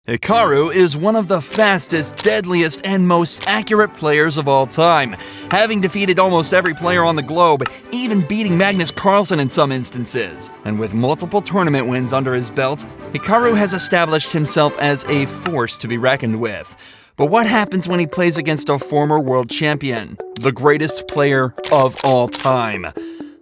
Hikaru is one of the fastest, deadliest, and most accurate players of all time, having defeated almost every player on the globe, even beating Magnus Carlsen in some instances. And with multiple tournament wins under his belt, Hikaru has established himself as a force to be reckoned with. But what happens when he plays against a former world champion, the greatest player of all time?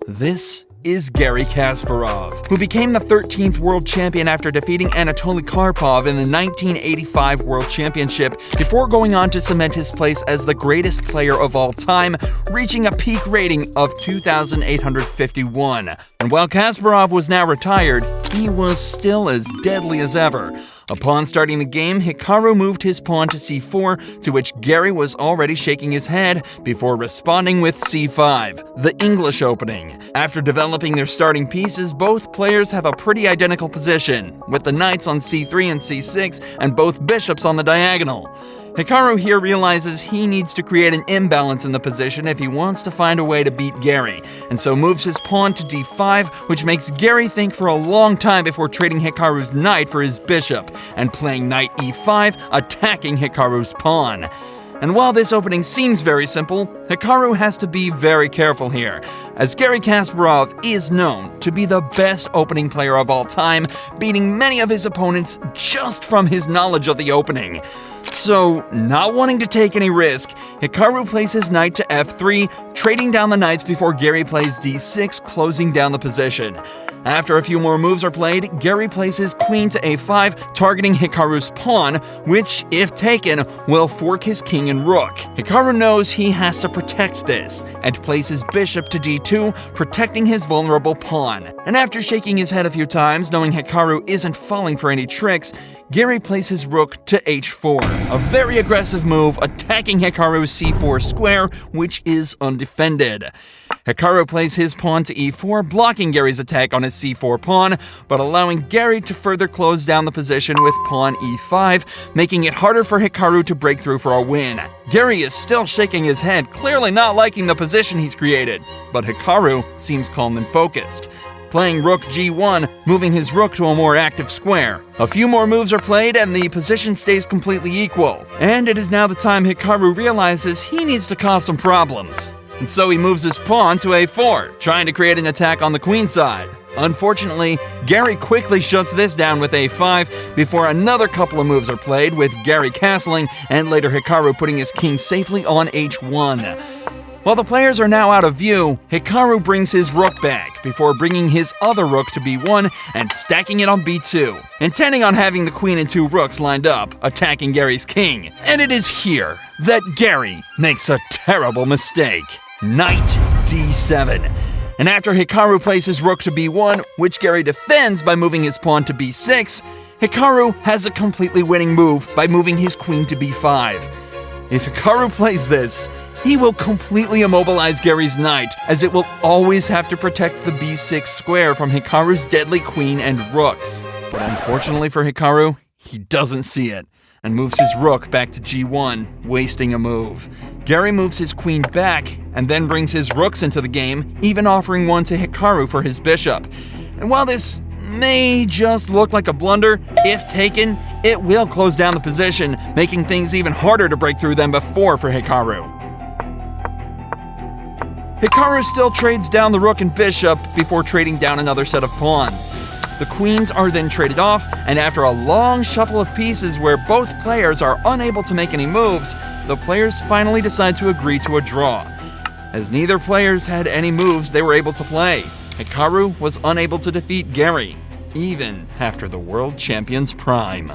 This is Garry Kasparov, who became the 13th world champion after defeating Anatoly Karpov in the 1985 World Championship before going on to cement his place as the greatest player of all time, reaching a peak rating of 2,851. And while Kasparov was now retired, he was still as deadly as ever. Upon starting the game, Hikaru moved his pawn to c4, to which Garry was already shaking his head before responding with c5, the English opening. After developing their starting pieces, both players have a pretty identical position, with the knights on c3 and c6 and both bishops on the diagonal. Hikaru here realizes he needs to create an imbalance in the position if he wants to find a way to beat Garry, and so moves his pawn to d5, which makes Garry think for a long time before trading Hikaru's knight for his bishop, and playing knight e5, attacking Hikaru's pawn. And while this opening seems very simple, Hikaru has to be very careful here, as Garry Kasparov is known to be the best opening player of all time, beating many of his opponents just from his knowledge of the opening. So, not wanting to take any risk, Hikaru plays his knight to f3, trading down the knights before Garry plays d6, closing down the position. After a few more moves are played, Garry plays his queen to a5, targeting Hikaru's pawn, which, if taken, will fork his king and rook. Hikaru knows he has to protect this, and plays his bishop to d2, protecting his vulnerable pawn. And after shaking his head a few times, knowing Hikaru isn't falling for any tricks, Garry plays his rook to h4, a very aggressive move attacking Hikaru's c4 square, which is undefended. Hikaru plays his pawn to e4, blocking Garry's attack on his c4 pawn, but allowing Garry to further close down the position with pawn e5, making it harder for Hikaru to break through for a win. Garry is still shaking his head, clearly not liking the position he's created, but Hikaru seems calm and focused. Playing rook g1, moving his rook to a more active square. A few more moves are played and the position stays completely equal. And it is now the time Hikaru realizes he needs to cause some problems. And so he moves his pawn to a4, trying to create an attack on the queen side. Unfortunately, Garry quickly shuts this down with a5 before another couple of moves are played, with Garry castling and later Hikaru putting his king safely on h1. While the players are now out of view, Hikaru brings his rook back before bringing his other rook to b1 and stacking it on b2, intending on having the queen and two rooks lined up, attacking Garry's king. And it is here that Garry makes a terrible mistake. Knight d7. And after Hikaru plays his rook to b1, which Garry defends by moving his pawn to b6, Hikaru has a completely winning move by moving his queen to b5. If Hikaru plays this, he will completely immobilize Garry's knight, as it will always have to protect the b6 square from Hikaru's deadly queen and rooks. But unfortunately for Hikaru, he doesn't see it, and moves his rook back to g1, wasting a move. Garry moves his queen back, and then brings his rooks into the game, even offering one to Hikaru for his bishop. And while this may just look like a blunder, if taken, it will close down the position, making things even harder to break through than before for Hikaru. Hikaru still trades down the rook and bishop before trading down another set of pawns. The queens are then traded off, and after a long shuffle of pieces where both players are unable to make any moves, the players finally decide to agree to a draw. As neither players had any moves they were able to play, Hikaru was unable to defeat Garry, even after the world champion's prime.